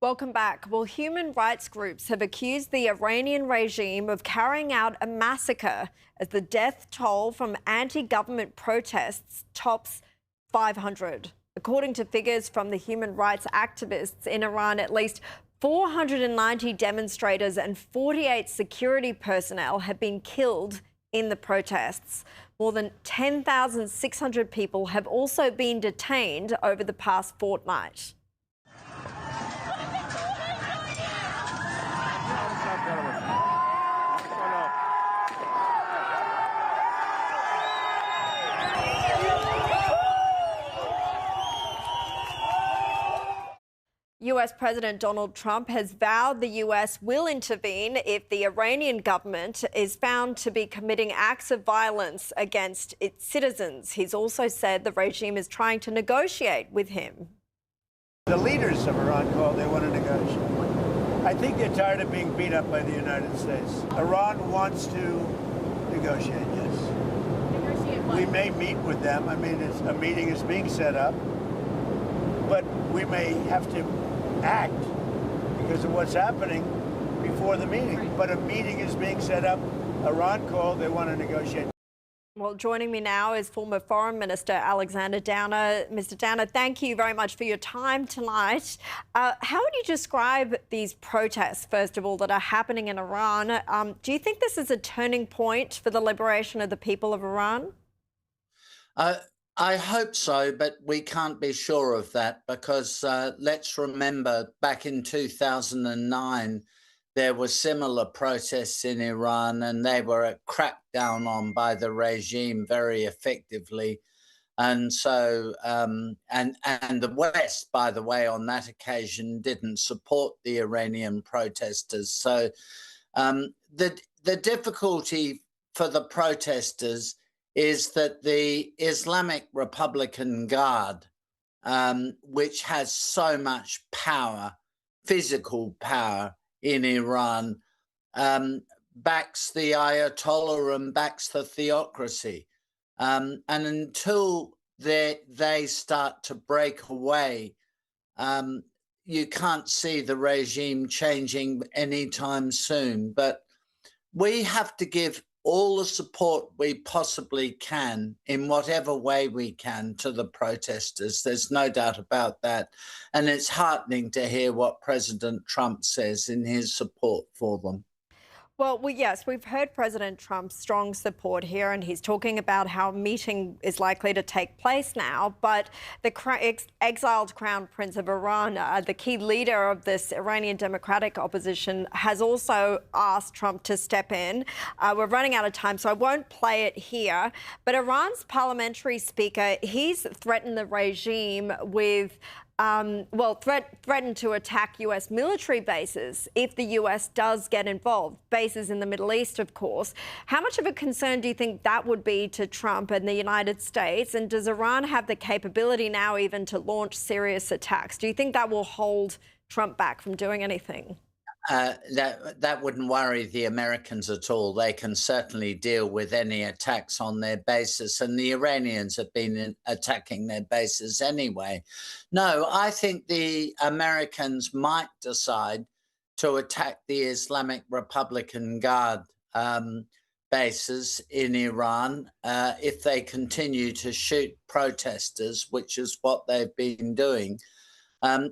Welcome back. Well, human rights groups have accused the Iranian regime of carrying out a massacre as the death toll from anti-government protests tops 500. According to figures from the human rights activists in Iran, at least 490 demonstrators and 48 security personnel have been killed in the protests. More than 10,600 people have also been detained over the past fortnight. US President Donald Trump has vowed the US will intervene if the Iranian government is found to be committing acts of violence against its citizens. He's also said the regime is trying to negotiate with him. The leaders of Iran called they want to negotiate. I think they're tired of being beat up by the United States. Iran wants to negotiate, yes. Negotiate what? We may meet with them. I mean, a meeting is being set up, but we may have to act because of what's happening before the meeting. Right. But a meeting is being set up. Iran called, they want to negotiate. Well, joining me now is former Foreign Minister Alexander Downer. Mr. Downer, thank you very much for your time tonight. How would you describe these protests, first of all, that are happening in Iran? Do you think this is a turning point for the liberation of the people of Iran? I hope so, but we can't be sure of that because let's remember back in 2009, there were similar protests in Iran and they were cracked down on by the regime very effectively. And so, and the West, by the way, on that occasion didn't support the Iranian protesters. So the difficulty for the protesters is that the Islamic Republican Guard, which has so much power, physical power in Iran, backs the Ayatollah and backs the theocracy. And until they start to break away, you can't see the regime changing anytime soon. But we have to give all the support we possibly can in whatever way we can to the protesters. There's no doubt about that. And it's heartening to hear what President Trump says in his support for them. Well, yes, we've heard President Trump's strong support here, and he's talking about how a meeting is likely to take place now. But the exiled Crown Prince of Iran, the key leader of this Iranian democratic opposition, has also asked Trump to step in. We're running out of time, so I won't play it here. But Iran's parliamentary speaker, he's threatened the regime with threatened to attack US military bases if the US does get involved, bases in the Middle East, of course. How much of a concern do you think that would be to Trump and the United States? And does Iran have the capability now even to launch serious attacks? Do you think that will hold Trump back from doing anything? That wouldn't worry the Americans at all. They can certainly deal with any attacks on their bases, and the Iranians have been attacking their bases anyway. No, I think the Americans might decide to attack the Islamic Republican Guard bases in Iran if they continue to shoot protesters, which is what they've been doing.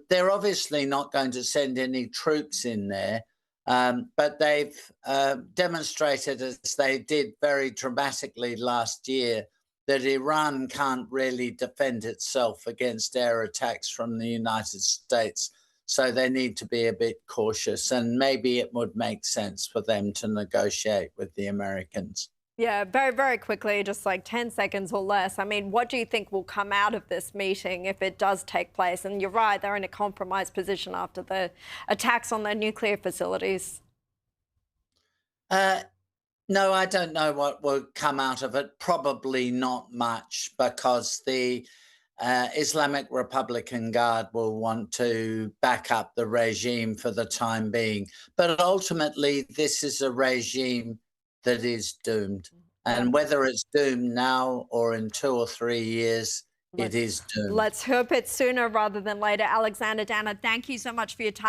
They're obviously not going to send any troops in there, but they've demonstrated, as they did very dramatically last year, that Iran can't really defend itself against air attacks from the United States. So they need to be a bit cautious, and maybe it would make sense for them to negotiate with the Americans. Yeah, very, very quickly, just like 10 seconds or less. I mean, what do you think will come out of this meeting if it does take place? And you're right, they're in a compromised position after the attacks on their nuclear facilities. No, I don't know what will come out of it. Probably not much, because the Islamic Republican Guard will want to back up the regime for the time being. But ultimately, this is a regime that is doomed. And whether it's doomed now or in 2 or 3 years, it is doomed. Let's hope it's sooner rather than later. Alexander Downer, thank you so much for your time.